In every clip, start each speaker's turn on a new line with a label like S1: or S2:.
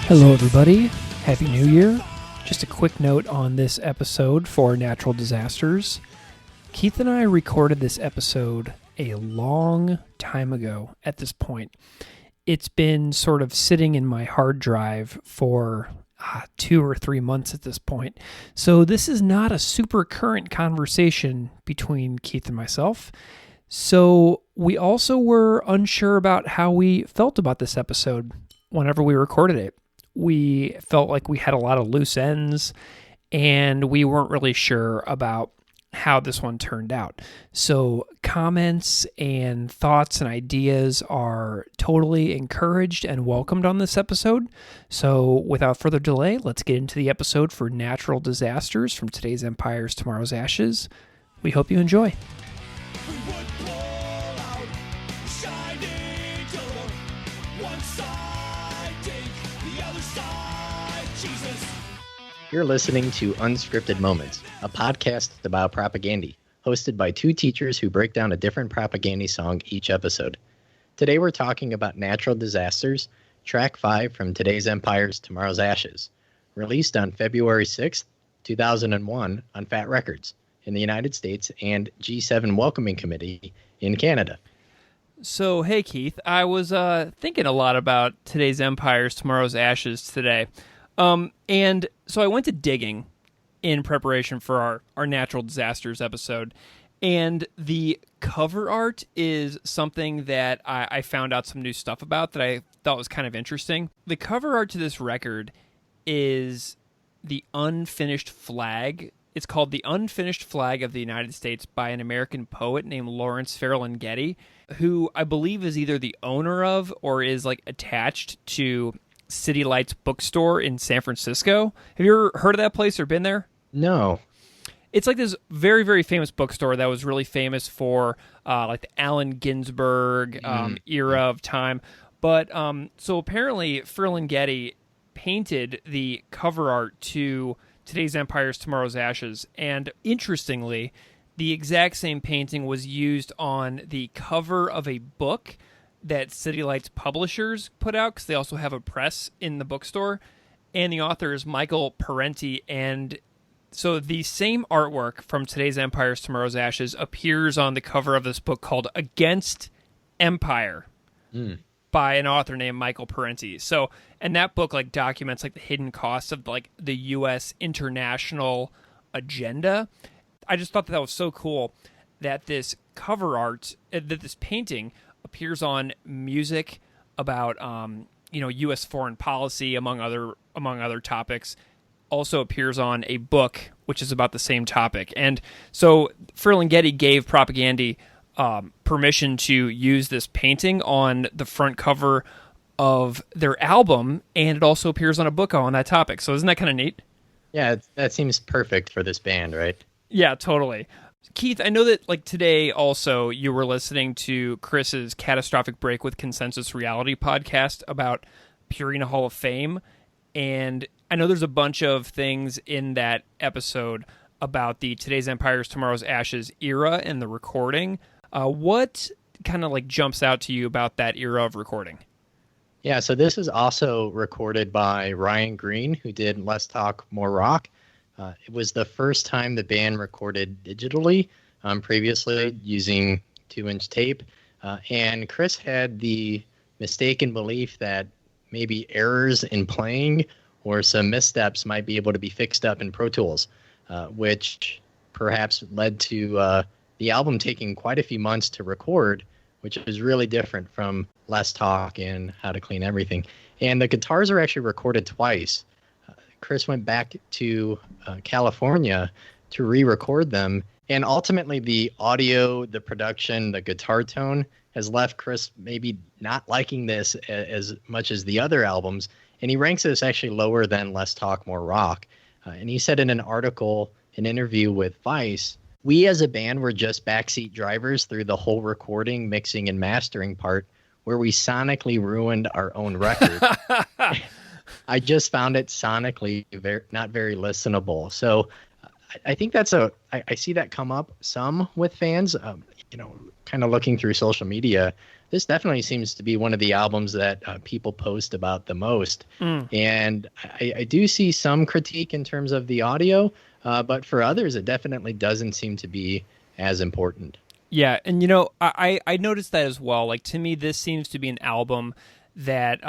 S1: Hello, everybody. Happy New Year. Just a quick note on this episode for natural disasters. Keith and I recorded this episode a long time ago at this point. It's been sort of sitting in my hard drive for 2 or 3 months at this point. So this is not a super current conversation between Keith and myself. So we also were unsure about how we felt about this episode whenever we recorded it. We felt like we had a lot of loose ends, and we weren't really sure about how this one turned out. So comments and thoughts and ideas are totally encouraged and welcomed on this episode. So without further delay, let's get into the episode for natural disasters from today's Empires, tomorrow's Ashes. We hope you enjoy.
S2: You're listening to Unscripted Moments, a podcast about propaganda, hosted by two teachers who break down a different propaganda song each episode. Today we're talking about Natural Disasters, track 5 from today's Empires, Tomorrow's Ashes, released on February 6th, 2001 on Fat Records in the United States and G7 Welcoming Committee in Canada.
S1: So, hey Keith, I was thinking a lot about today's Empires, Tomorrow's Ashes today. And so I went to digging in preparation for our natural disasters episode, and the cover art is something that I found out some new stuff about that I thought was kind of interesting. The cover art to this record is the unfinished flag. It's called The Unfinished Flag of the United States by an American poet named Lawrence Ferlinghetti, who I believe is either the owner of or is like attached to City Lights bookstore in San Francisco. Have you ever heard of that place or been there?
S2: No.
S1: It's like this very, very famous bookstore that was really famous for like the Allen Ginsberg era of time. But so apparently Ferlinghetti painted the cover art to today's Empires, Tomorrow's Ashes. And interestingly, the exact same painting was used on the cover of a book that City Lights Publishers put out, because they also have a press in the bookstore, and the author is Michael Parenti. And so the same artwork from today's Empires, Tomorrow's Ashes appears on the cover of this book called Against Empire by an author named Michael Parenti. So, and that book like documents like the hidden costs of like the U.S. international agenda. I just thought that was so cool that this cover art, that this painting appears on music about U.S. foreign policy among other topics. Also appears on a book which is about the same topic. And so Ferlinghetti gave Propaganda permission to use this painting on the front cover of their album, and it also appears on a book on that topic. So isn't that kind of neat?
S2: Yeah, that seems perfect for this band, right?
S1: Yeah, totally. Keith, I know that like today also you were listening to Chris's Catastrophic Break with Consensus Reality podcast about Purina Hall of Fame, and I know there's a bunch of things in that episode about the Today's Empires, Tomorrow's Ashes era and the recording. What kind of like jumps out to you about that era of recording?
S2: Yeah, so this is also recorded by Ryan Green, who did Less Talk, More Rock. It was the first time the band recorded digitally, previously using 2-inch tape. And Chris had the mistaken belief that maybe errors in playing or some missteps might be able to be fixed up in Pro Tools, which perhaps led to the album taking quite a few months to record, which is really different from Less Talk and How to Clean Everything. And the guitars are actually recorded twice. Chris went back to California to re-record them, and ultimately the audio, the production, the guitar tone has left Chris maybe not liking this as much as the other albums, and he ranks this actually lower than Less Talk, More Rock. And he said in an article, an interview with Vice, "We as a band were just backseat drivers through the whole recording, mixing, and mastering part, where we sonically ruined our own record. I just found it sonically not very listenable." So I think that's I see that come up some with fans, kind of looking through social media. this definitely seems to be one of the albums that people post about the most. And I do see some critique in terms of the audio, but for others, it definitely doesn't seem to be as important.
S1: Yeah, and I noticed that as well. Like, to me, this seems to be an album that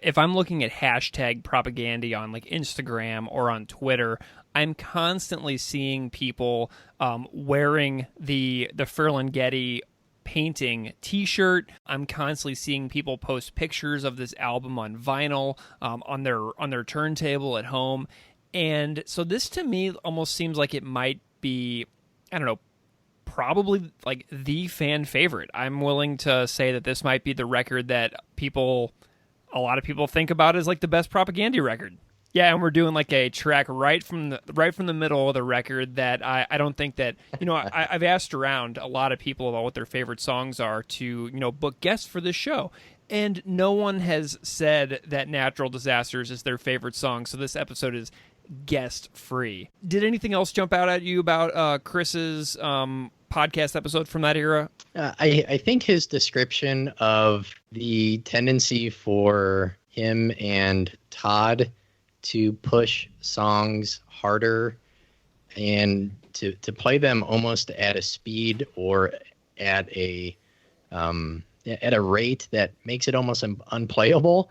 S1: if I'm looking at hashtag propaganda on like Instagram or on Twitter, I'm constantly seeing people wearing the Ferlinghetti painting T-shirt. I'm constantly seeing people post pictures of this album on vinyl on their turntable at home, and so this to me almost seems like it might be, I don't know, probably like the fan favorite. I'm willing to say that this might be the record that a lot of people think about as like the best propaganda record. Yeah, and we're doing like a track right from the middle of the record that I don't think that, I've asked around a lot of people about what their favorite songs are to, book guests for this show. And no one has said that Natural Disasters is their favorite song, so this episode is guest free. Did anything else jump out at you about Chris's podcast episode from that era?
S2: I think his description of the tendency for him and Todd to push songs harder and to play them almost at a speed or at a rate that makes it almost unplayable.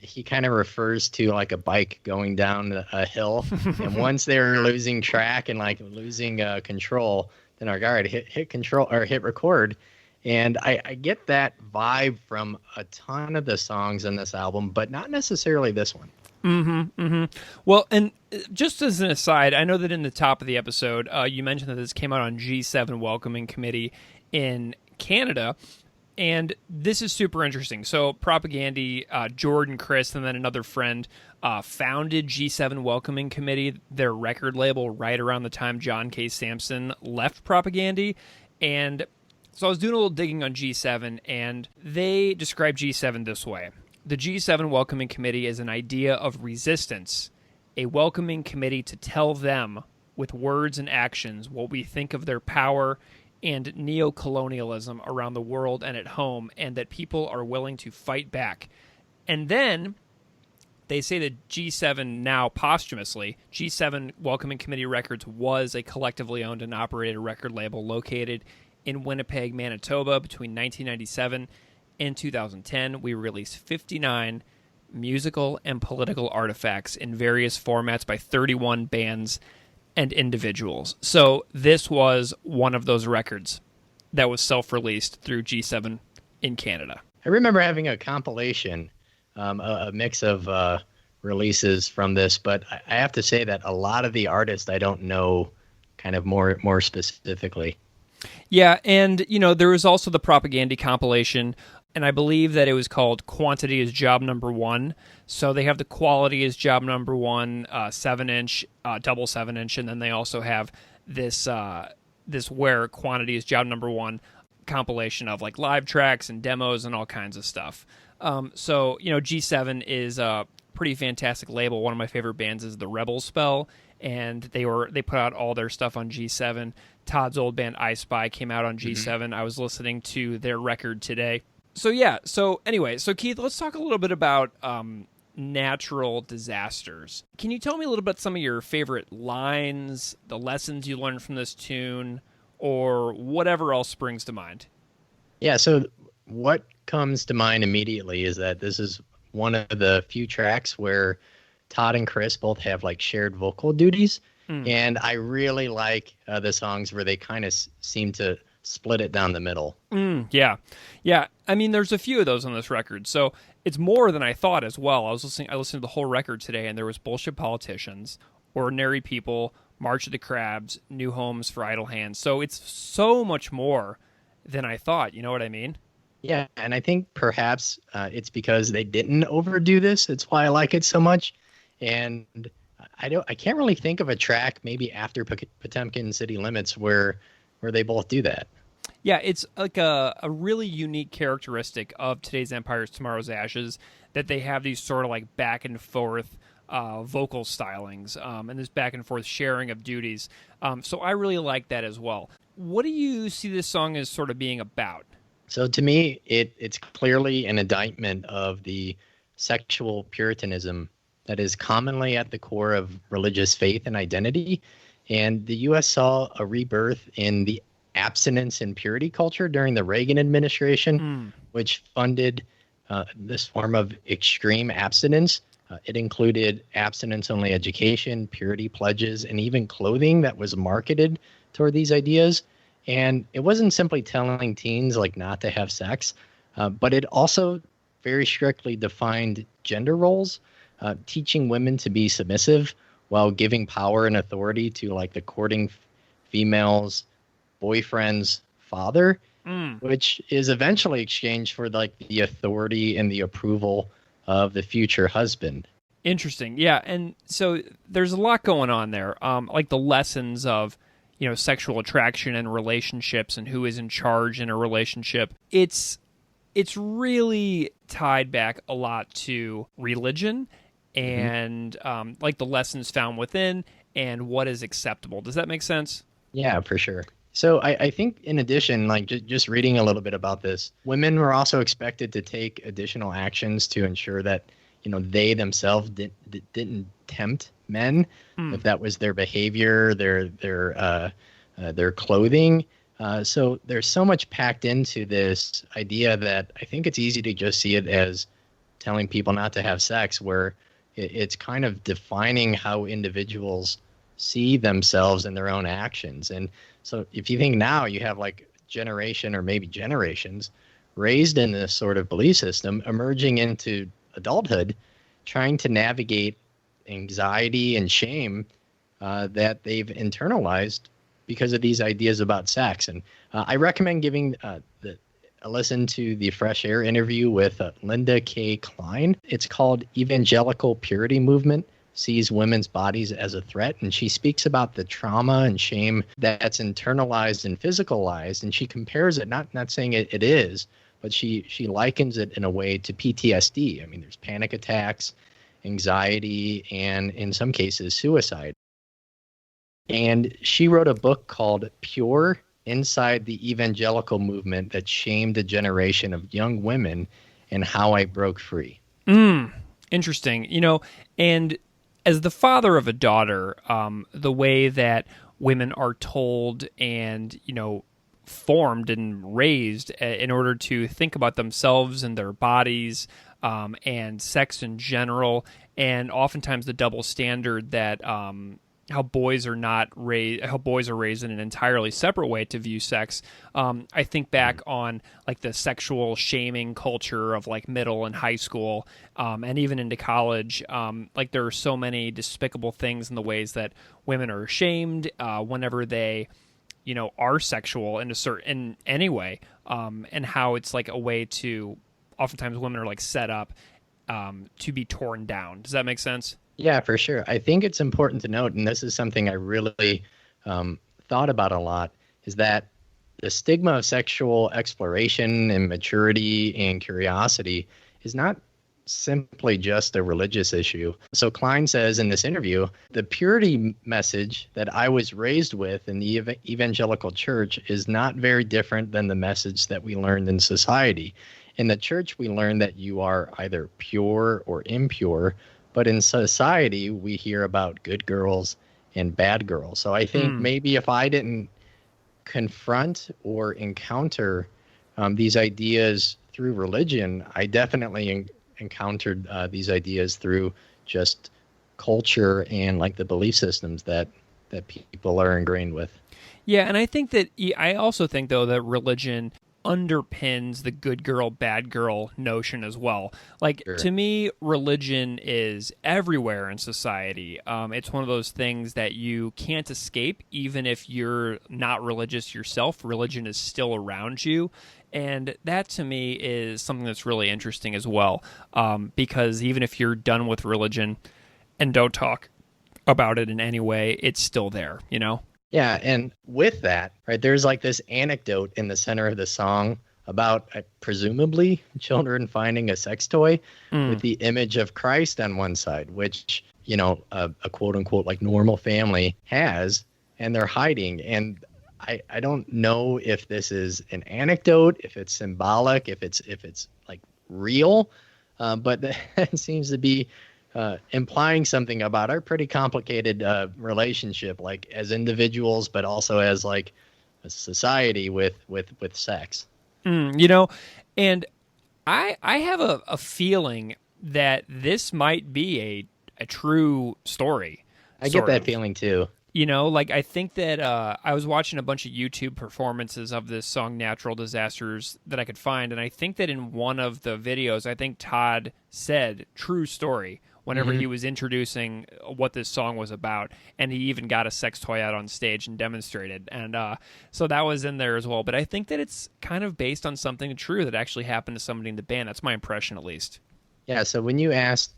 S2: He kind of refers to like a bike going down a hill, and once they're losing track and like losing control, then all right, hit control or hit record. And I get that vibe from a ton of the songs in this album, but not necessarily this one.
S1: Well, and just as an aside, I know that in the top of the episode, you mentioned that this came out on G7 Welcoming Committee in Canada. And this is super interesting. So Propaganda, Jordan, Chris, and then another friend founded G7 Welcoming Committee, their record label, right around the time John K. Samson left Propaganda. And so I was doing a little digging on G7, and they describe G7 this way. The G7 Welcoming Committee is an idea of resistance, a welcoming committee to tell them, with words and actions, what we think of their power and neo-colonialism around the world and at home, and that people are willing to fight back. And then they say that G7 now posthumously, G7 Welcoming Committee Records was a collectively owned and operated record label located in Winnipeg, Manitoba between 1997 and 2010. We released 59 musical and political artifacts in various formats by 31 bands and individuals. So this was one of those records that was self-released through G7 in Canada.
S2: I remember having a compilation, a mix of releases from this, but I have to say that a lot of the artists I don't know kind of more specifically.
S1: Yeah, and there was also the Propaganda compilation, and I believe that it was called Quantity is Job Number 1. So they have the Quality is Job Number 1, 7-inch, double 7-inch, and then they also have this Where Quantity is Job Number 1 compilation of like live tracks and demos and all kinds of stuff. So G7 is a pretty fantastic label. One of my favorite bands is the Rebel Spell, and they put out all their stuff on G7. Todd's old band I Spy came out on G7. I was listening to their record today. So anyway, Keith, let's talk a little bit about Natural Disasters. Can you tell me a little bit about some of your favorite lines, the lessons you learned from this tune, or whatever else springs to mind?
S2: Yeah, so what comes to mind immediately is that this is one of the few tracks where Todd and Chris both have like shared vocal duties. And I really like the songs where they kind of seem to split it down the middle.
S1: Yeah. I mean, there's a few of those on this record, so it's more than I thought as well. I listened to the whole record today, and there was Bullshit Politicians, Ordinary People, March of the Crabs, New Homes for Idle Hands. So it's so much more than I thought. You know what I mean?
S2: Yeah, and I think perhaps it's because they didn't overdo this. It's why I like it so much. And I can't really think of a track maybe after Potemkin City Limits where they both do that.
S1: Yeah, it's like a really unique characteristic of Today's Empires, Tomorrow's Ashes, that they have these sort of like back and forth vocal stylings and this back and forth sharing of duties. So I really like that as well. What do you see this song as sort of being about?
S2: So to me, it's clearly an indictment of the sexual puritanism that is commonly at the core of religious faith and identity. And the U.S. saw a rebirth in the abstinence and purity culture during the Reagan administration, which funded this form of extreme abstinence. It included abstinence-only education, purity pledges, and even clothing that was marketed toward these ideas. And it wasn't simply telling teens like not to have sex, but it also very strictly defined gender roles, teaching women to be submissive while giving power and authority to like the courting female's boyfriend's father, which is eventually exchanged for like the authority and the approval of the future husband.
S1: Interesting. Yeah. And so there's a lot going on there. Like the lessons of, sexual attraction and relationships and who is in charge in a relationship. It's really tied back a lot to religion and like the lessons found within and what is acceptable. Does that make sense?
S2: Yeah, for sure. So I think in addition, like just reading a little bit about this, women were also expected to take additional actions to ensure that, they themselves didn't tempt men, if that was their behavior, their clothing. So there's so much packed into this idea that I think it's easy to just see it as telling people not to have sex, where it's kind of defining how individuals see themselves and their own actions. And so if you think now you have like generation or maybe generations raised in this sort of belief system, emerging into adulthood, trying to navigate anxiety and shame that they've internalized because of these ideas about sex. And I recommend giving a listen to the Fresh Air interview with Linda K. Klein. It's called Evangelical Purity Movement Sees Women's Bodies as a Threat. And she speaks about the trauma and shame that's internalized and physicalized. And she compares it, not saying it is, but she likens it in a way to PTSD. I mean, there's panic attacks, anxiety, and in some cases, suicide. And she wrote a book called Pure Inside the Evangelical Movement that shamed a generation of young women and how I broke free.
S1: Interesting. And as the father of a daughter, the way that women are told and, formed and raised in order to think about themselves and their bodies and sex in general, and oftentimes the double standard that how boys are raised in an entirely separate way to view sex. I think back on like the sexual shaming culture of like middle and high school, and even into college. Like there are so many despicable things in the ways that women are shamed whenever they, are sexual in any way, and how it's like a way to, oftentimes women are like set up to be torn down. Does that make sense?
S2: Yeah, for sure. I think it's important to note, and this is something I really thought about a lot, is that the stigma of sexual exploration and maturity and curiosity is not simply just a religious issue. So Klein says in this interview, the purity message that I was raised with in the evangelical church is not very different than the message that we learned in society. In the church, we learn that you are either pure or impure, but in society, we hear about good girls and bad girls. So I think maybe if I didn't confront or encounter these ideas through religion, I definitely encountered these ideas through just culture and like the belief systems that people are ingrained with.
S1: Yeah, and I also think though that religion underpins the good girl, bad girl notion as well. Like, sure. To me, religion is everywhere in society. It's one of those things that you can't escape, even if you're not religious yourself. Religion is still around you. And that, to me, is something that's really interesting as well, because even if you're done with religion and don't talk about it in any way, it's still there,
S2: Yeah, and with that, right, there's like this anecdote in the center of the song about presumably children finding a sex toy with the image of Christ on one side, which, a quote unquote like normal family has, and they're hiding. And I don't know if this is an anecdote, if it's symbolic, if it's like real, but that seems to be implying something about our pretty complicated relationship, like as individuals, but also as like a society with sex.
S1: You know, and I have a feeling that this might be a true story.
S2: I get that feeling too.
S1: You know, like I think that I was watching a bunch of YouTube performances of this song Natural Disasters that I could find, and I think that in one of the videos, I think Todd said true story whenever he was introducing what this song was about, and he even got a sex toy out on stage and demonstrated, and so that was in there as well. But I think that it's kind of based on something true that actually happened to somebody in the band. That's my impression, at least.
S2: Yeah, so when you asked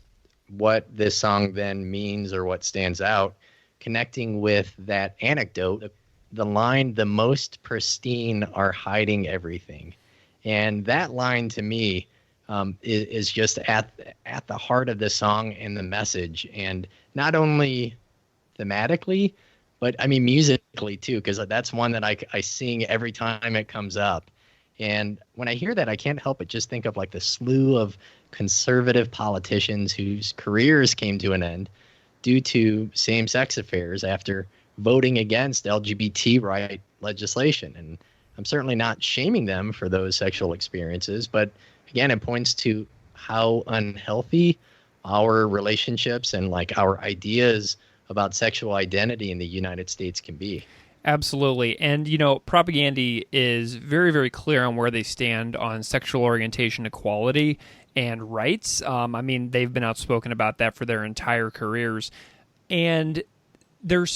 S2: what this song then means or what stands out, connecting with that anecdote, the line, "the most pristine are hiding everything." And that line to me is just at the heart of the song and the message. And not only thematically, but I mean musically too, because that's one that I sing every time it comes up. And when I hear that, I can't help but just think of like the slew of conservative politicians whose careers came to an end due to same-sex affairs after voting against LGBT right legislation. And I'm certainly not shaming them for those sexual experiences, but again, it points to how unhealthy our relationships and like our ideas about sexual identity in the United States can be.
S1: Absolutely. And, you know, Propaganda is very, very clear on where they stand on sexual orientation equality and rights. I mean, they've been outspoken about that for their entire careers. And there are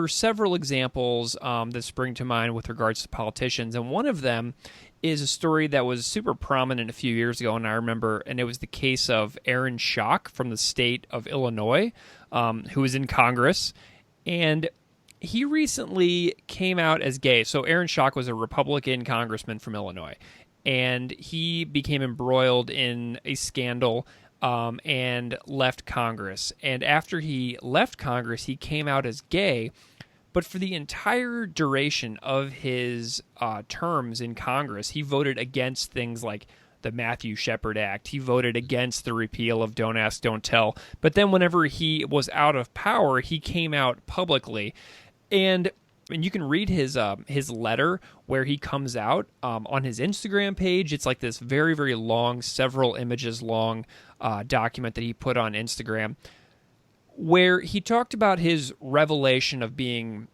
S1: several examples that spring to mind with regards to politicians. And one of them is a story that was super prominent a few years ago, and I remember, and it was the case of Aaron Schock from the state of Illinois, who was in Congress. And he recently came out as gay. So Aaron Schock was a Republican congressman from Illinois, and he became embroiled in a scandal and left Congress. And after he left Congress, he came out as gay. But for the entire duration of his terms in Congress, he voted against things like the Matthew Shepard Act. He voted against the repeal of Don't Ask, Don't Tell. But then whenever he was out of power, he came out publicly. And you can read his letter where he comes out on his Instagram page. It's like this very, very long, several images long document that he put on Instagram, where he talked about his revelation of being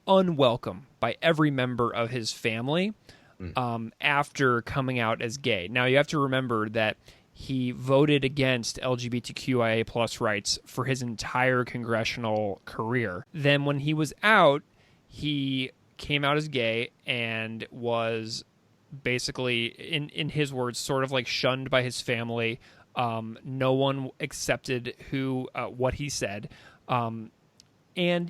S1: unwelcome by every member of his family after coming out as gay. Now, you have to remember that he voted against LGBTQIA plus rights for his entire congressional career. Then when he was out, he came out as gay and was basically, in his words, sort of like shunned by his family. No one accepted what he said. And,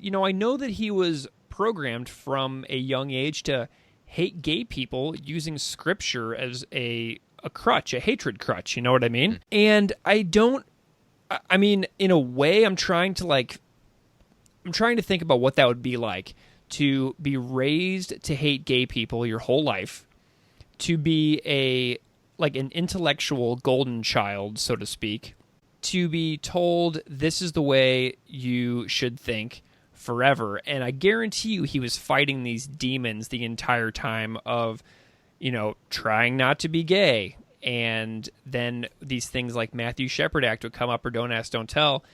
S1: you know, I know that he was programmed from a young age to hate gay people using scripture as a crutch, a hatred crutch, you know what I mean? And I mean, in a way, I'm trying to think about what that would be like to be raised to hate gay people your whole life, to be an intellectual golden child, so to speak, to be told this is the way you should think forever. And I guarantee you he was fighting these demons the entire time of, you know, trying not to be gay. And then these things like Matthew Shepard Act would come up, or Don't Ask, Don't Tell.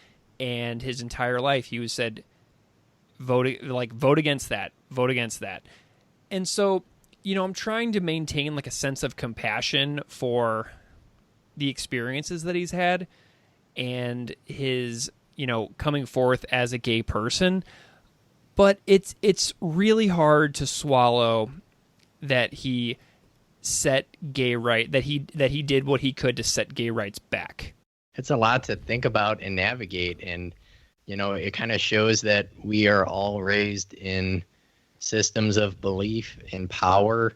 S1: And his entire life he was said, vote against that, vote against that. And so, you know, I'm trying to maintain like a sense of compassion for the experiences that he's had and his, you know, coming forth as a gay person. But it's really hard to swallow that he set gay right, that he did what he could to set gay rights back.
S2: It's a lot to think about and navigate. And, you know, it kind of shows that we are all raised in systems of belief and power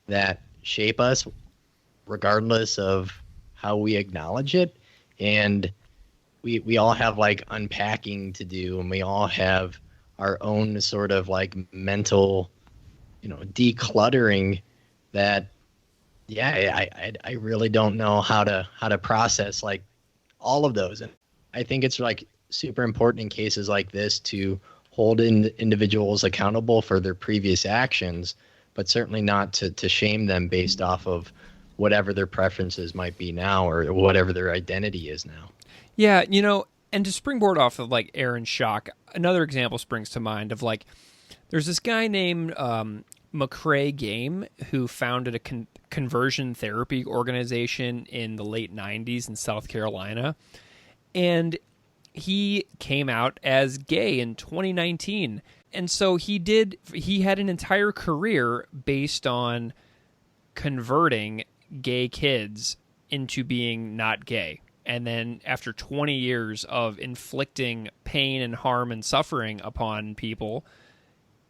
S2: that shape us regardless of how we acknowledge it. And we all have like unpacking to do, and we all have our own sort of like mental, decluttering that, yeah, I really don't know how to process like all of those. And I think it's like super important in cases like this to hold individuals accountable for their previous actions, but certainly not to shame them based off of whatever their preferences might be now or whatever their identity is now.
S1: Yeah, and to springboard off of like Aaron Schock, another example springs to mind of like, there's this guy named McCrae Game who founded a conversion therapy organization in the late 90s in South Carolina. And he came out as gay in 2019. And so he had an entire career based on converting gay kids into being not gay. And then after 20 years of inflicting pain and harm and suffering upon people,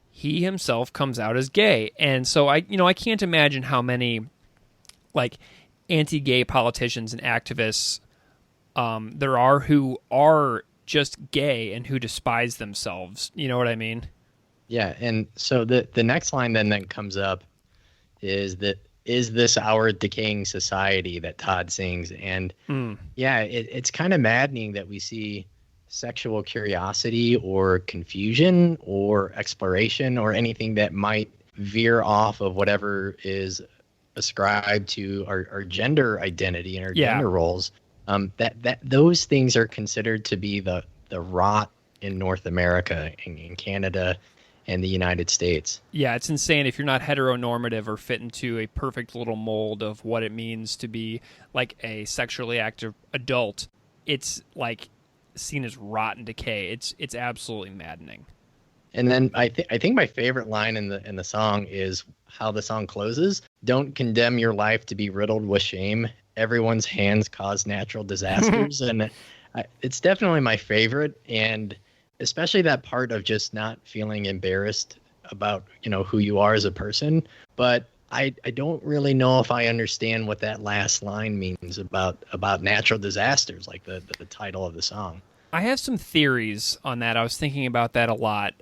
S1: he himself comes out as gay. And so I can't imagine how many like anti-gay politicians and activists there are who are just gay and who despise themselves. You know what I mean?
S2: Yeah, and so the next line then comes up is that, is this our decaying society, that Todd sings. And yeah, it's kind of maddening that we see sexual curiosity or confusion or exploration or anything that might veer off of whatever is ascribed to our gender identity and our gender roles. That those things are considered to be the rot in North America, in Canada, and the United States.
S1: Yeah, it's insane if you're not heteronormative or fit into a perfect little mold of what it means to be like a sexually active adult. It's like seen as rot and decay. It's absolutely maddening.
S2: And then I think my favorite line in the song is how the song closes. Don't condemn your life to be riddled with shame. Everyone's hands cause natural disasters. And it's definitely my favorite. And especially that part of just not feeling embarrassed about, who you are as a person. But I don't really know if I understand what that last line means about natural disasters, like the title of the song.
S1: I have some theories on that. I was thinking about that a lot.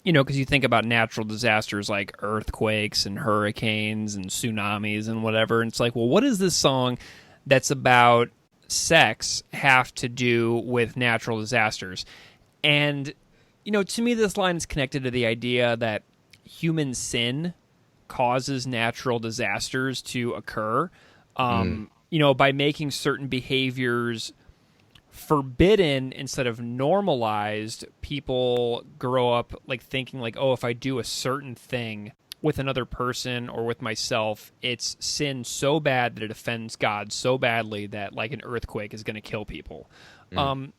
S1: Because you think about natural disasters like earthquakes and hurricanes and tsunamis and whatever. And it's like, well, what does this song that's about sex have to do with natural disasters? And, to me, this line is connected to the idea that human sin causes natural disasters to occur. By making certain behaviors forbidden instead of normalized, people grow up like thinking like, oh, if I do a certain thing with another person or with myself, it's sin so bad that it offends God so badly that like an earthquake is going to kill people. And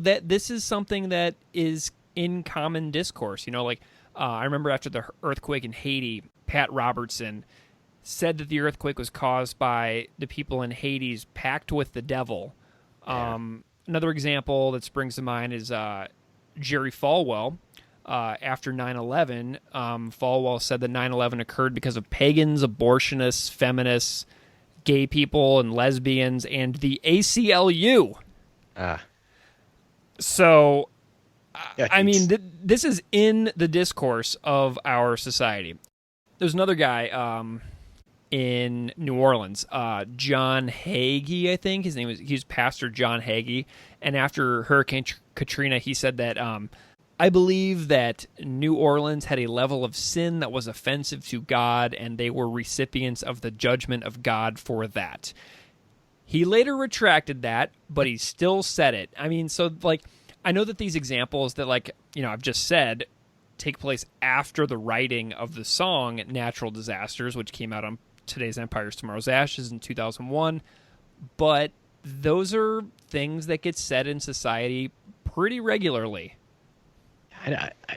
S1: that this is something that is in common discourse. I remember after the earthquake in Haiti, Pat Robertson said that the earthquake was caused by the people in Hades packed with the devil. Another example that springs to mind is Jerry Falwell. After 9/11, Falwell said that 9/11 occurred because of pagans, abortionists, feminists, gay people, and lesbians, and the ACLU. So, I mean, this is in the discourse of our society. There's another guy in New Orleans, John Hagee, I think. His name he was Pastor John Hagee. And after Hurricane Katrina, he said that, I believe that New Orleans had a level of sin that was offensive to God, and they were recipients of the judgment of God for that. He later retracted that, but he still said it. I mean, so, like, I know that these examples that, like, I've just said take place after the writing of the song Natural Disasters, which came out on Today's Empires, Tomorrow's Ashes in 2001. But those are things that get said in society pretty regularly.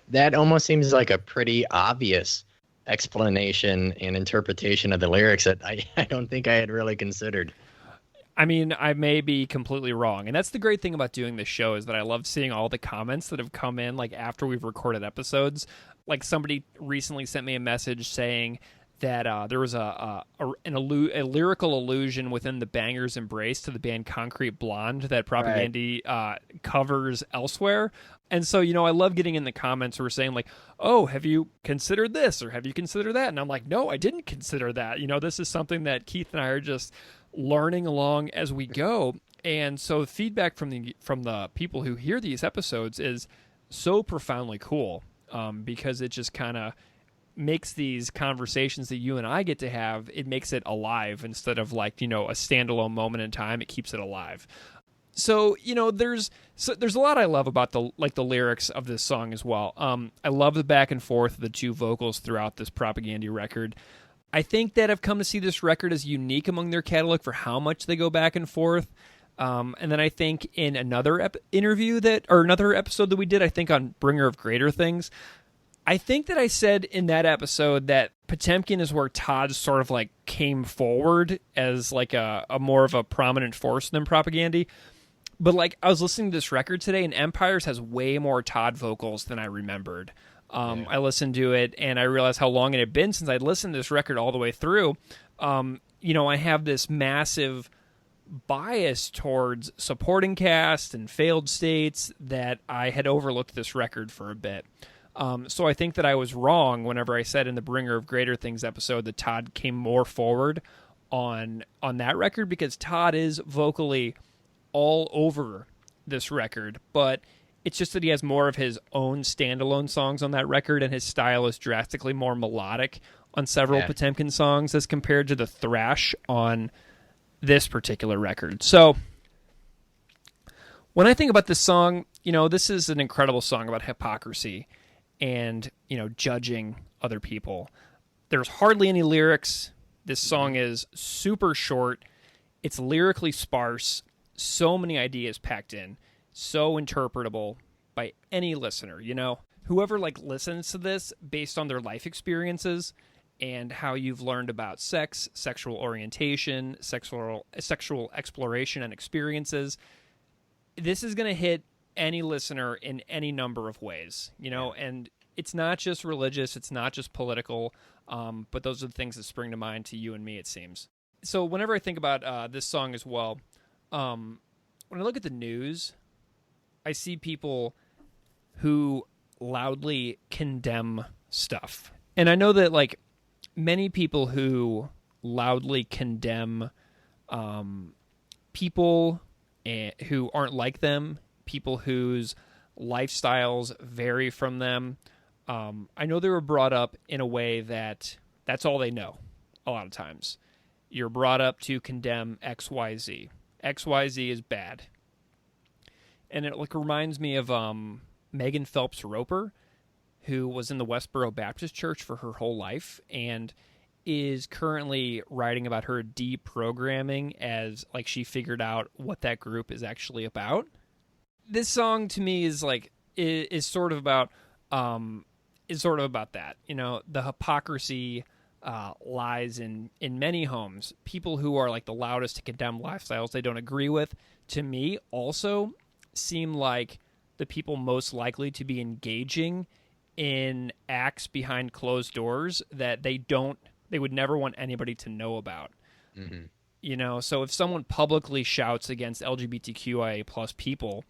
S2: That almost seems like a pretty obvious explanation and interpretation of the lyrics that I don't think I had really considered.
S1: I mean, I may be completely wrong. And that's the great thing about doing this show is that I love seeing all the comments that have come in, like, after we've recorded episodes. Like, somebody recently sent me a message saying that there was a lyrical allusion within the Bangers Embrace to the band Concrete Blonde that Propaganda covers elsewhere. And so, you know, I love getting in the comments who are saying like, oh, have you considered this or have you considered that? And I'm like, no, I didn't consider that. You know, this is something that Keith and I are just learning along as we go. And so feedback from the people who hear these episodes is so profoundly cool, because it just kind of makes these conversations that you and I get to have, it makes it alive instead of like, you know, a standalone moment in time. It keeps it alive. So, you know, there's a lot I love about the lyrics of this song as well. I love the back and forth of the two vocals throughout this Propaganda record. I think that I've come to see this record as unique among their catalog for how much they go back and forth. And then I think in another another episode that we did, I think on Bringer of Greater Things, I think that I said in that episode that Potemkin is where Todd sort of like came forward as like a more of a prominent force than Propaganda. But like I was listening to this record today, and Empires has way more Todd vocals than I remembered. I listened to it and I realized how long it had been since I'd listened to this record all the way through. You know, I have this massive bias towards supporting cast and failed states that I had overlooked this record for a bit. So I think that I was wrong whenever I said in the Bringer of Greater Things episode that Todd came more forward on that record, because Todd is vocally all over this record, but it's just that he has more of his own standalone songs on that record, and his style is drastically more melodic on several Potemkin songs as compared to the thrash on this particular record. So when I think about this song, you know, this is an incredible song about hypocrisy and, you know, judging other people. There's hardly any lyrics. This song is super short. It's lyrically sparse. So many ideas packed in. So interpretable by any listener, you know. Whoever like listens to this based on their life experiences and how you've learned about sex, sexual orientation, sexual exploration and experiences, this is going to hit any listener in any number of ways, you know. And it's not just religious, it's not just political, but those are the things that spring to mind to you and me, it seems. So whenever I think about this song as well, when I look at the news, I see people who loudly condemn stuff. And I know that like many people who loudly condemn people who aren't like them, people whose lifestyles vary from them, I know they were brought up in a way that that's all they know a lot of times. You're brought up to condemn XYZ. XYZ is bad. And it like reminds me of Megan Phelps Roper, who was in the Westboro Baptist Church for her whole life and is currently writing about her deprogramming as like she figured out what that group is actually about. This song to me is like is sort of about that. You know, the hypocrisy lies in many homes. People who are like the loudest to condemn lifestyles they don't agree with, to me, also seem like the people most likely to be engaging in acts behind closed doors that they would never want anybody to know about. Mm-hmm. You know, so if someone publicly shouts against LGBTQIA plus people,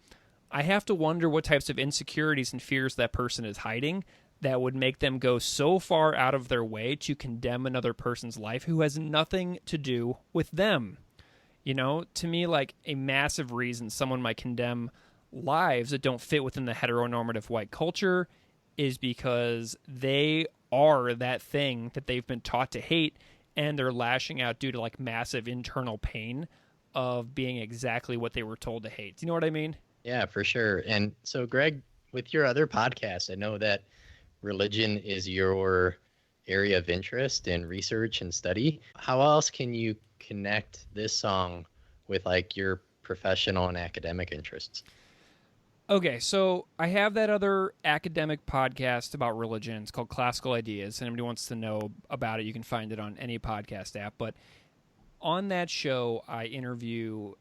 S1: I have to wonder what types of insecurities and fears that person is hiding that would make them go so far out of their way to condemn another person's life who has nothing to do with them. You know, to me, like a massive reason someone might condemn lives that don't fit within the heteronormative white culture is because they are that thing that they've been taught to hate, and they're lashing out due to like massive internal pain of being exactly what they were told to hate. Do you know what I mean?
S2: Yeah, for sure. And so, Greg, with your other podcast, I know that religion is your area of interest in research and study. How else can you connect this song with like your professional and academic interests?
S1: Okay, so I have that other academic podcast about religion. It's called Classical Ideas. And anybody wants to know about it, you can find it on any podcast app. But on that show, I interview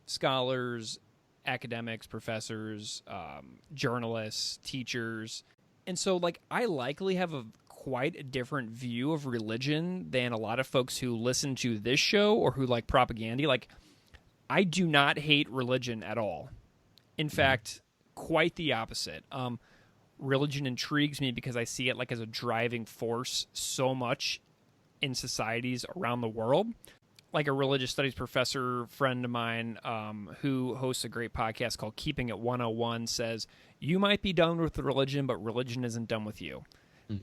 S1: scholars, academics, professors, journalists, teachers. And so, like, I likely have a quite a different view of religion than a lot of folks who listen to this show or who like propaganda. Like, I do not hate religion at all. In fact, quite the opposite. Religion intrigues me because I see it like as a driving force so much in societies around the world. Like a religious studies professor friend of mine who hosts a great podcast called Keeping It 101 says, you might be done with religion, but religion isn't done with you.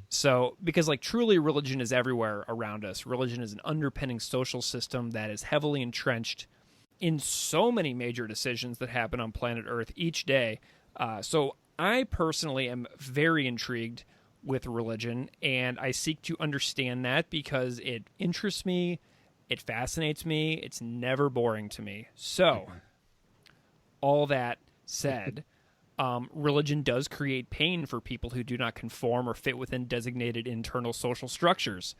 S1: So, because like truly religion is everywhere around us. Religion is an underpinning social system that is heavily entrenched in so many major decisions that happen on planet Earth each day. So I personally am very intrigued with religion, and I seek to understand that because it interests me. It fascinates me. It's never boring to me. So, all that said, religion does create pain for people who do not conform or fit within designated internal social structures.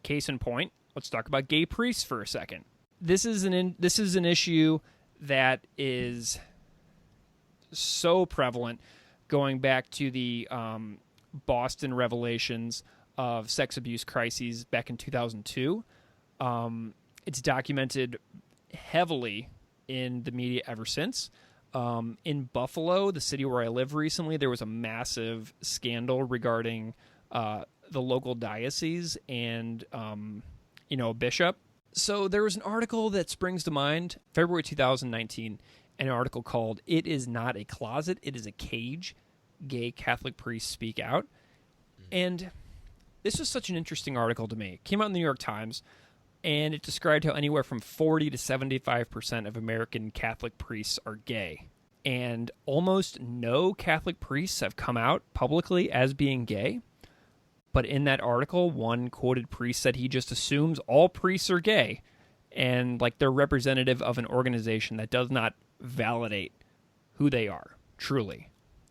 S1: Case in point, let's talk about gay priests for a second. This is an issue that is so prevalent going back to the Boston revelations of sex abuse crises back in 2002. It's documented heavily in the media ever since. In Buffalo, the city where I live recently, there was a massive scandal regarding the local diocese and a bishop. So there was an article that springs to mind, February 2019, an article called "It Is Not a Closet, It Is a Cage. Gay Catholic Priests Speak Out." And this was such an interesting article to me. It came out in the New York Times. And it described how anywhere from 40 to 75% of American Catholic priests are gay. And almost no Catholic priests have come out publicly as being gay. But in that article, one quoted priest said he just assumes all priests are gay. And like they're representative of an organization that does not validate who they are, truly.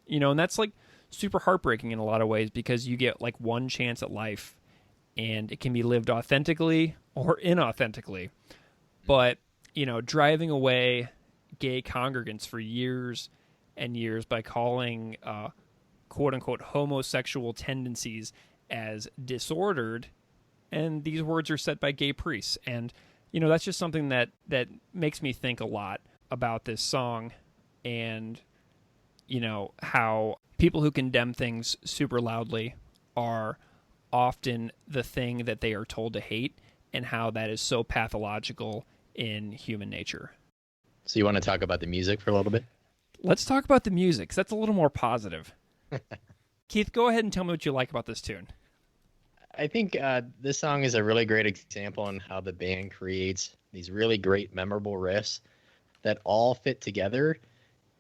S1: And that's like super heartbreaking in a lot of ways because you get like one chance at life. And it can be lived authentically or inauthentically. But, driving away gay congregants for years and years by calling quote-unquote homosexual tendencies as disordered, and these words are said by gay priests. And, that's just something that makes me think a lot about this song and, how people who condemn things super loudly are often the thing that they are told to hate, and how that is so pathological in human nature.
S2: So you want to talk about the music for a little bit?
S1: Let's talk about the music, 'cause that's a little more positive. Keith, go ahead and tell me what you like about this tune.
S2: I think this song is a really great example on how the band creates these really great, memorable riffs that all fit together,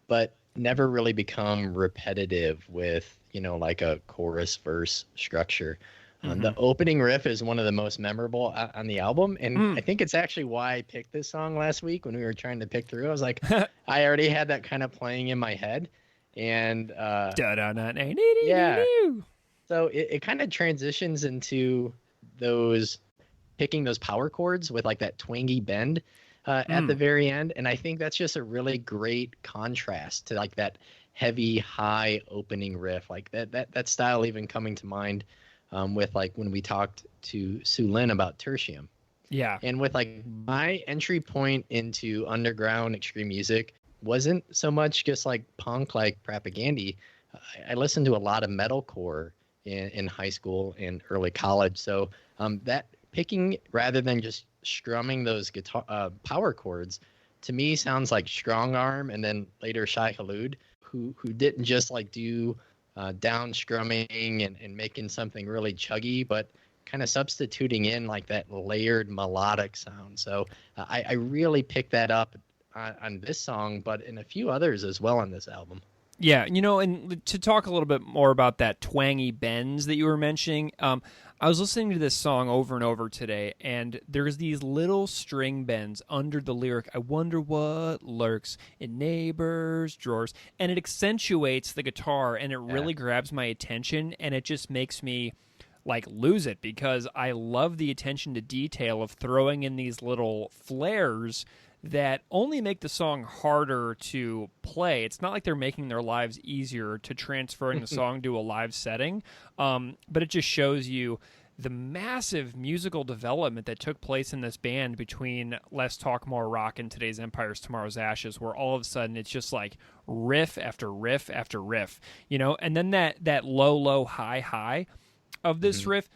S2: but never really become repetitive with, like a chorus verse structure. The opening riff is one of the most memorable on the album, and I think it's actually why I picked this song last week when we were trying to pick through. I was like, I already had that kind of playing in my head, and yeah. So it kind of transitions into picking those power chords with like that twangy bend at the very end, and I think that's just a really great contrast to like that heavy, high opening riff, like that style even coming to mind. With like when we talked to Sue Lin about Tertium.
S1: Yeah.
S2: And with like my entry point into underground extreme music wasn't so much just like punk, like Propaganda. I listened to a lot of metalcore in high school and early college. So that picking rather than just strumming those guitar power chords to me sounds like Strong Arm and then later Shai Hulud, who didn't just like do down strumming and making something really chuggy, but kind of substituting in like that layered melodic sound. So I really picked that up on this song, but in a few others as well on this album.
S1: Yeah, and to talk a little bit more about that twangy bends that you were mentioning, I was listening to this song over and over today, and there's these little string bends under the lyric, I wonder what lurks in neighbors' drawers, and it accentuates the guitar, and it really grabs my attention, and it just makes me like lose it because I love the attention to detail of throwing in these little flares that only make the song harder to play. It's not like they're making their lives easier to transferring the song to a live setting, but it just shows you the massive musical development that took place in this band between Less Talk More Rock and Today's Empires, Tomorrow's Ashes, where all of a sudden it's just like riff after riff after riff, and then that low, low, high, high of this riff,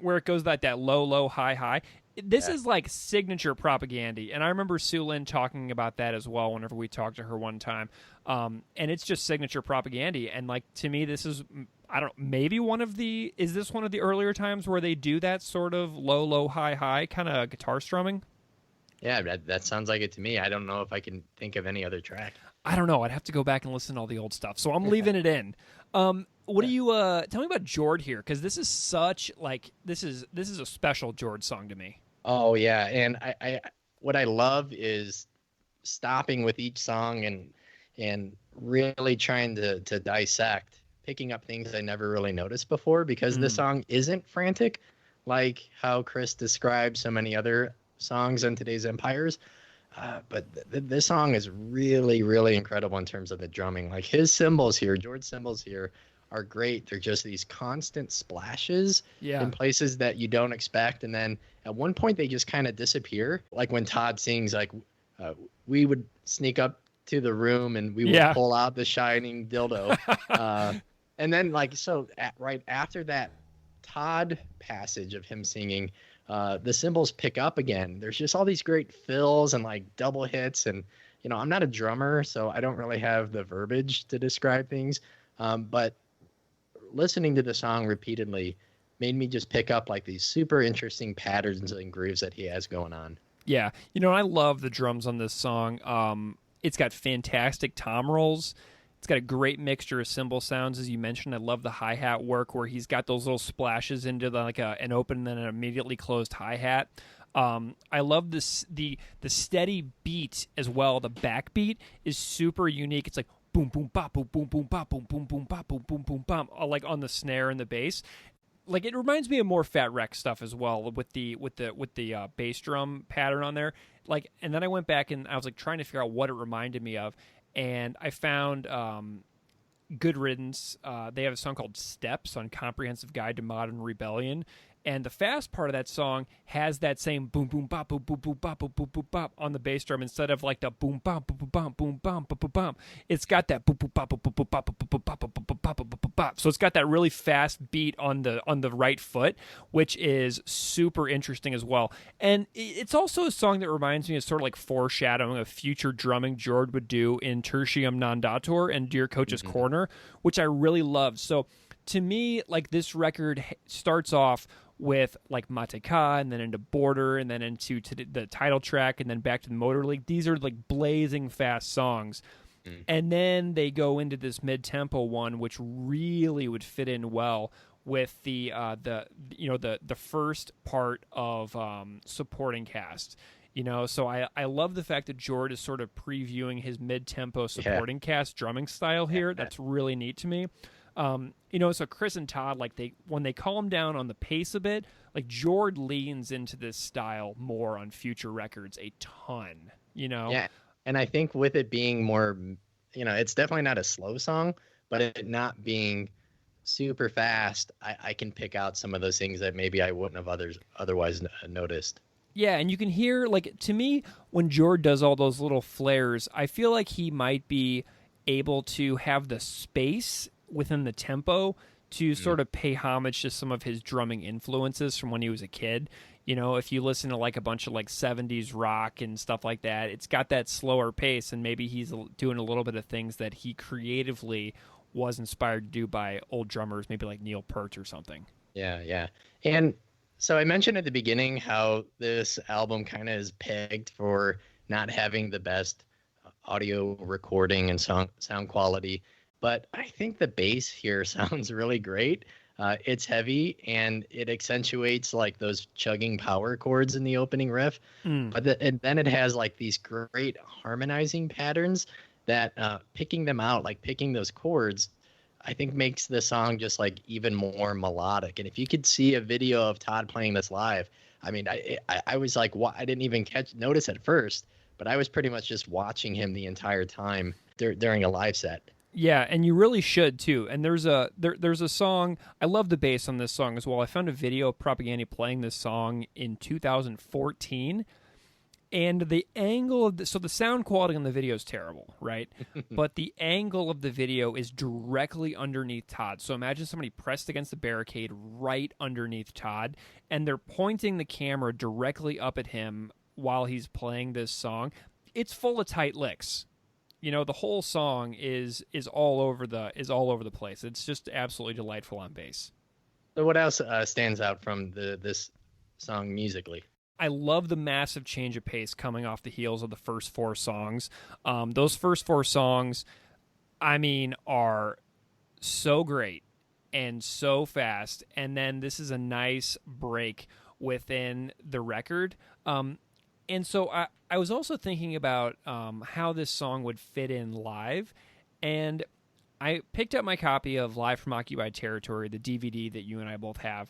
S1: where it goes like that low, low, high, high. This is like signature Propagandhi, and I remember Sue Lin talking about that as well whenever we talked to her one time. And it's just signature Propagandhi, and like to me, this is maybe is this one of the earlier times where they do that sort of low, low, high, high kind of guitar strumming?
S2: Yeah, that sounds like it to me. I don't know if I can think of any other track.
S1: I don't know. I'd have to go back and listen to all the old stuff, so I'm leaving it in. What do you tell me about Jord here? Because this is such this is a special Jord song to me.
S2: Oh yeah, and I what I love is stopping with each song and really trying to dissect, picking up things I never really noticed before, because the song isn't frantic like how Chris described so many other songs in Today's Empires. But this song is really, really incredible in terms of the drumming. Like his cymbals here, Jord's cymbals here, are great. They're just these constant splashes in places that you don't expect. And then at one point they just kind of disappear. Like when Todd sings, like we would sneak up to the room and we would pull out the shining dildo. And then right after that Todd passage of him singing, the cymbals pick up again. There's just all these great fills and like double hits. And, I'm not a drummer, so I don't really have the verbiage to describe things. But listening to the song repeatedly made me just pick up like these super interesting patterns and grooves that he has going on.
S1: Yeah. I love the drums on this song. It's got fantastic tom rolls. It's got a great mixture of cymbal sounds, as you mentioned. I love the hi-hat work where he's got those little splashes into an open and then an immediately closed hi-hat. I love this the steady beat as well. The backbeat is super unique. It's like boom boom bop boom boom boom bop boom boom boom bop boom boom boom bop, like on the snare and the bass. Like it reminds me of more Fat Wreck stuff as well with the bass drum pattern on there. Like, and then I went back and I was like trying to figure out what it reminded me of, and I found Good Riddance. They have a song called Steps on Comprehensive Guide to Modern Rebellion. And the fast part of that song has that same boom boom bop boom boom boom bop boom boom boom bop on the bass drum instead of like the boom bop boom boom bop boom bop boom bop. It's got that boom boom bop boom boom bop boom boom bop boom boom bop boom boom bop. So it's got that really fast beat on the right foot, which is super interesting as well. And it's also a song that reminds me of sort of like foreshadowing of future drumming Jord would do in Tertium Non Datur and Dear Coach's Corner, which I really loved. So to me, like this record starts off with like Mate Ka and then into Border and then into the title track and then back to the Motor League. These are like blazing fast songs. And then they go into this mid-tempo one, which really would fit in well with the first part of supporting cast. So I love the fact that Jord is sort of previewing his mid-tempo supporting cast drumming style here. That's really neat to me. So Chris and Todd, like when they calm down on the pace a bit, like Jord leans into this style more on future records a ton,
S2: Yeah. And I think with it being more, it's definitely not a slow song, but it not being super fast, I can pick out some of those things that maybe I wouldn't have otherwise noticed.
S1: Yeah, and you can hear, like, to me, when Jord does all those little flares, I feel like he might be able to have the space within the tempo to sort of pay homage to some of his drumming influences from when he was a kid. If you listen to like a bunch of like 70s rock and stuff like that, it's got that slower pace, and maybe he's doing a little bit of things that he creatively was inspired to do by old drummers, maybe like Neil Peart or something.
S2: Yeah. And so I mentioned at the beginning how this album kind of is pegged for not having the best audio recording and sound quality. But I think the bass here sounds really great. It's heavy and it accentuates like those chugging power chords in the opening riff. But and then it has like these great harmonizing patterns that picking them out, like picking those chords, I think makes the song just like even more melodic. And if you could see a video of Todd playing this live, I mean, I was like, I didn't even notice at first, but I was pretty much just watching him the entire time during a live set.
S1: Yeah, and you really should too. And there's a song. I love the bass on this song as well. I found a video of Propaganda playing this song in 2014, and the angle of so the sound quality on the video is terrible, right? But the angle of the video is directly underneath Todd. So imagine somebody pressed against the barricade right underneath Todd, and they're pointing the camera directly up at him while he's playing this song. It's full of tight licks. You know, the whole song is all over the place. It's just absolutely delightful on bass.
S2: So what else stands out from this song musically?
S1: I love the massive change of pace coming off the heels of the first four songs. Those first four songs, I mean, are so great and so fast. And then this is a nice break within the record. And so I was also thinking about how this song would fit in live. And I picked up my copy of Live from Occupied Territory, the DVD that you and I both have.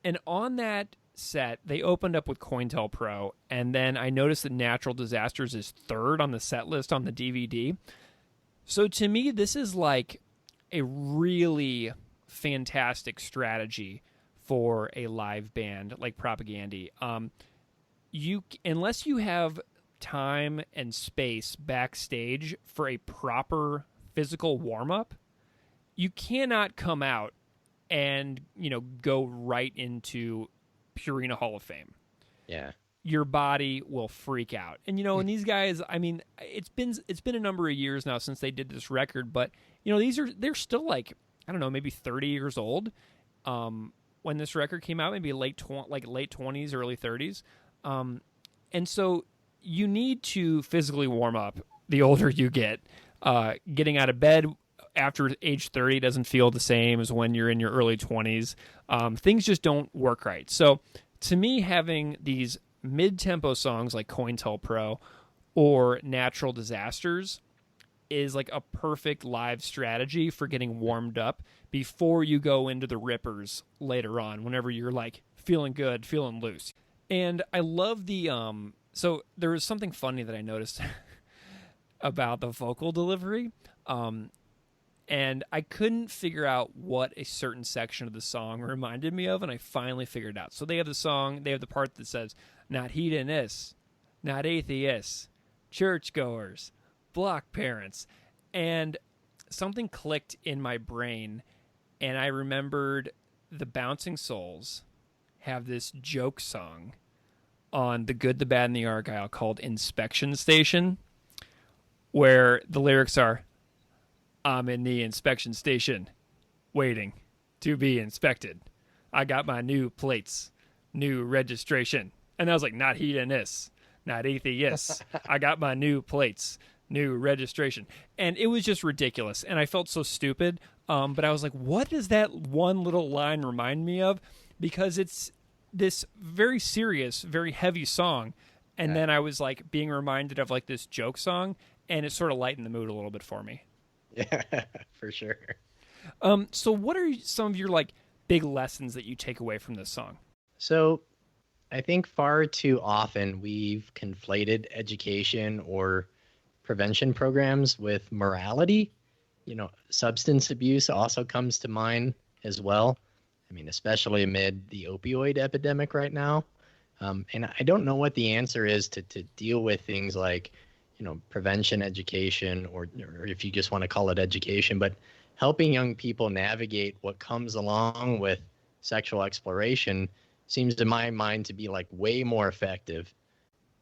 S1: And on that set, they opened up with COINTELPRO, and then I noticed that Natural Disasters is third on the set list on the DVD. So to me, this is like a really fantastic strategy for a live band like Propaganda. Unless you have time and space backstage for a proper physical warm-up, you cannot come out and, go right into Purina Hall of Fame.
S2: Yeah.
S1: Your body will freak out. And and these guys, I mean, it's been a number of years now since they did this record, but they're still like, I don't know, maybe 30 years old when this record came out, maybe late 20s, early 30s. And so you need to physically warm up the older you get. Getting out of bed after age 30 doesn't feel the same as when you're in your early 20s. Things just don't work right. So to me, having these mid-tempo songs like COINTELPRO or Natural Disasters is like a perfect live strategy for getting warmed up before you go into the rippers later on, whenever you're like feeling good, feeling loose. And I love the so there was something funny that I noticed about the vocal delivery. And I couldn't figure out what a certain section of the song reminded me of, and I finally figured it out. So they have the part that says, not hedonists, not atheists, churchgoers, block parents. And something clicked in my brain, and I remembered the Bouncing Souls have this joke song on The Good, the Bad, and the Argyle called Inspection Station, where the lyrics are, I'm in the inspection station, waiting to be inspected. I got my new plates, new registration. And I was like, not hedonists, not atheists. I got my new plates, new registration. And it was just ridiculous. And I felt so stupid. But I was like, what does that one little line remind me of? Because it's this very serious, very heavy song. And then I was like being reminded of like this joke song, and it sort of lightened the mood a little bit for me.
S2: Yeah, for sure.
S1: So what are some of your like big lessons that you take away from this song?
S2: So I think far too often we've conflated education or prevention programs with morality. Substance abuse also comes to mind as well. I mean, especially amid the opioid epidemic right now. And I don't know what the answer is to deal with things like, prevention education, or if you just want to call it education, but helping young people navigate what comes along with sexual exploration seems to my mind to be like way more effective,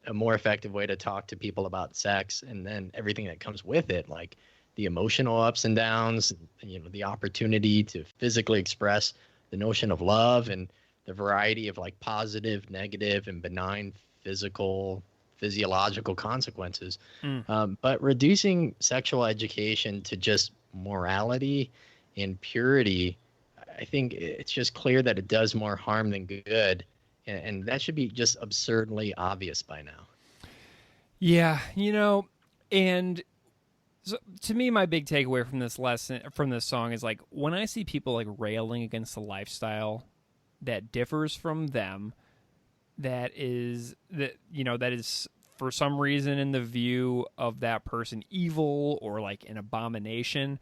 S2: a more effective way to talk to people about sex, and then everything that comes with it, like the emotional ups and downs, the opportunity to physically express the notion of love and the variety of like positive, negative, and benign physiological consequences. But reducing sexual education to just morality and purity, I think it's just clear that it does more harm than good. And that should be just absurdly obvious by now.
S1: Yeah, and so to me, my big takeaway from this song is like when I see people like railing against a lifestyle that differs from them, that is for some reason in the view of that person evil or like an abomination,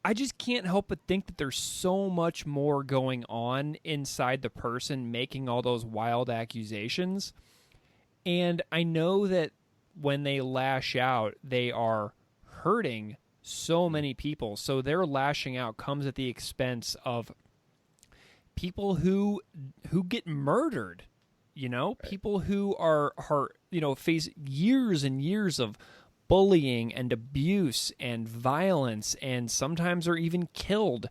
S1: I just can't help but think that there's so much more going on inside the person making all those wild accusations. And I know that when they lash out, they are hurting so many people. So their lashing out comes at the expense of people who get murdered. People who are face years and years of bullying and abuse and violence, and sometimes are even killed.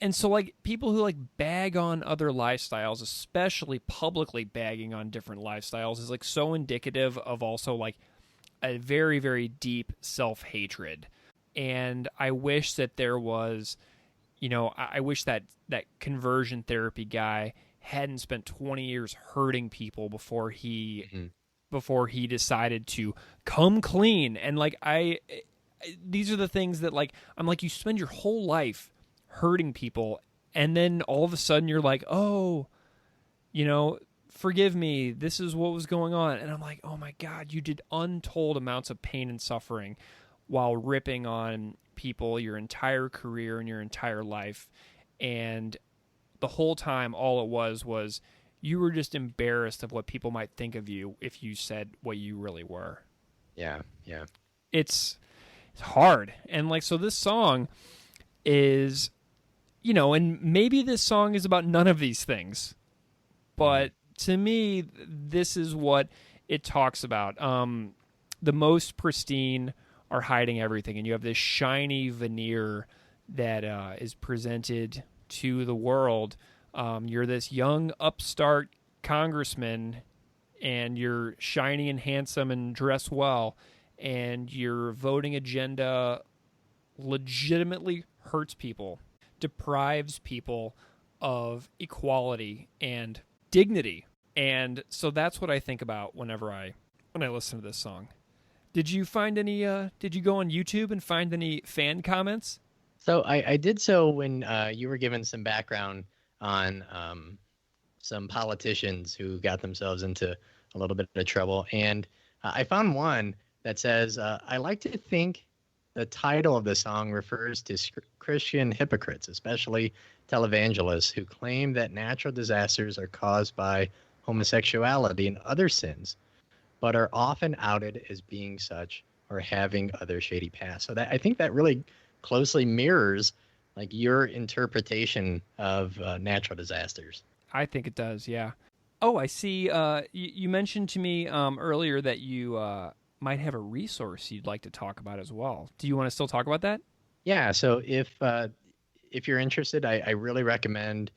S1: And so, like, people who, like, bag on other lifestyles, especially publicly bagging on different lifestyles, is, like, so indicative of also, like, a very, very deep self-hatred. And I wish that there was, I wish that conversion therapy guy hadn't spent 20 years hurting people before he decided to come clean. And like these are the things that like I'm like, you spend your whole life hurting people, and then all of a sudden you're like, oh, forgive me, this is what was going on. And I'm like, oh my God, you did untold amounts of pain and suffering while ripping on people your entire career and your entire life. And the whole time, all it was you were just embarrassed of what people might think of you if you said what you really were.
S2: Yeah.
S1: It's hard. And like, so this song is, and maybe this song is about none of these things, but to me, this is what it talks about. The most pristine are hiding everything, and you have this shiny veneer that is presented to the world. You're this young upstart congressman, and you're shiny and handsome and dress well, and your voting agenda legitimately hurts people, deprives people of equality and dignity. And so that's what I think about when I listen to this song. Did you find any did you go on YouTube and find any fan comments?
S2: So I did so when you were given some background on some politicians who got themselves into a little bit of trouble. And I found one that says, I like to think the title of the song refers to Christian hypocrites, especially televangelists, who claim that natural disasters are caused by homosexuality and other sins, but are often outed as being such or having other shady past. So that I think that really closely mirrors like your interpretation of natural disasters.
S1: I think it does, yeah. Oh, I see. You mentioned to me earlier that you might have a resource you'd like to talk about as well. Do you want to still talk about that?
S2: Yeah. So if you're interested, I really recommend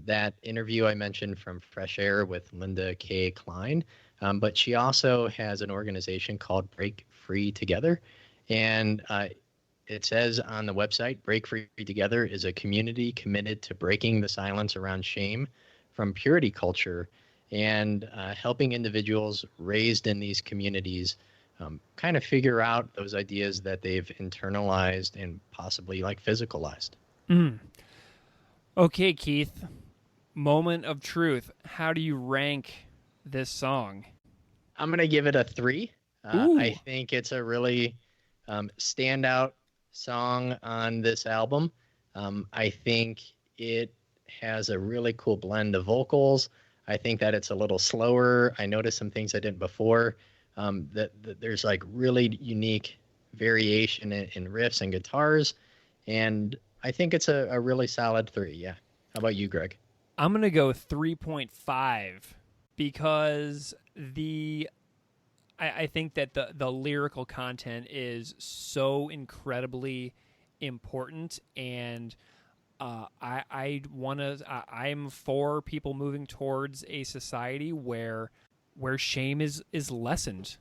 S2: that interview I mentioned from Fresh Air with Linda K. Klein. But she also has an organization called Break Free Together, and it says on the website, Break Free Together is a community committed to breaking the silence around shame from purity culture and helping individuals raised in these communities kind of figure out those ideas that they've internalized and possibly like physicalized.
S1: Okay, Keith, moment of truth. How do you rank this song?
S2: I'm going to give it a 3. I think it's a really standout song on this album. I think it has a really cool blend of vocals. I think that it's a little slower. I noticed some things I didn't before. That there's like really unique variation in riffs and guitars, and I think it's a really solid 3. Yeah. How about you, Greg?
S1: I'm going to go 3.5 because I think that the lyrical content is so incredibly important, and I'm for people moving towards a society where shame is lessened,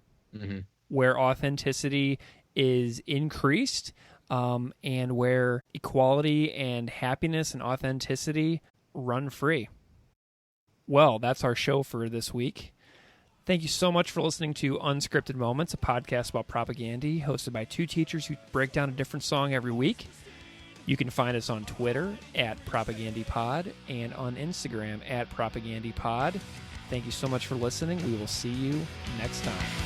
S1: where authenticity is increased, and where equality and happiness and authenticity run free. Well, that's our show for this week. Thank you so much for listening to Unscripted Moments, a podcast about Propagandhi, hosted by 2 teachers who break down a different song every week. You can find us on Twitter at PropagandhiPod and on Instagram at PropagandhiPod. Thank you so much for listening. We will see you next time.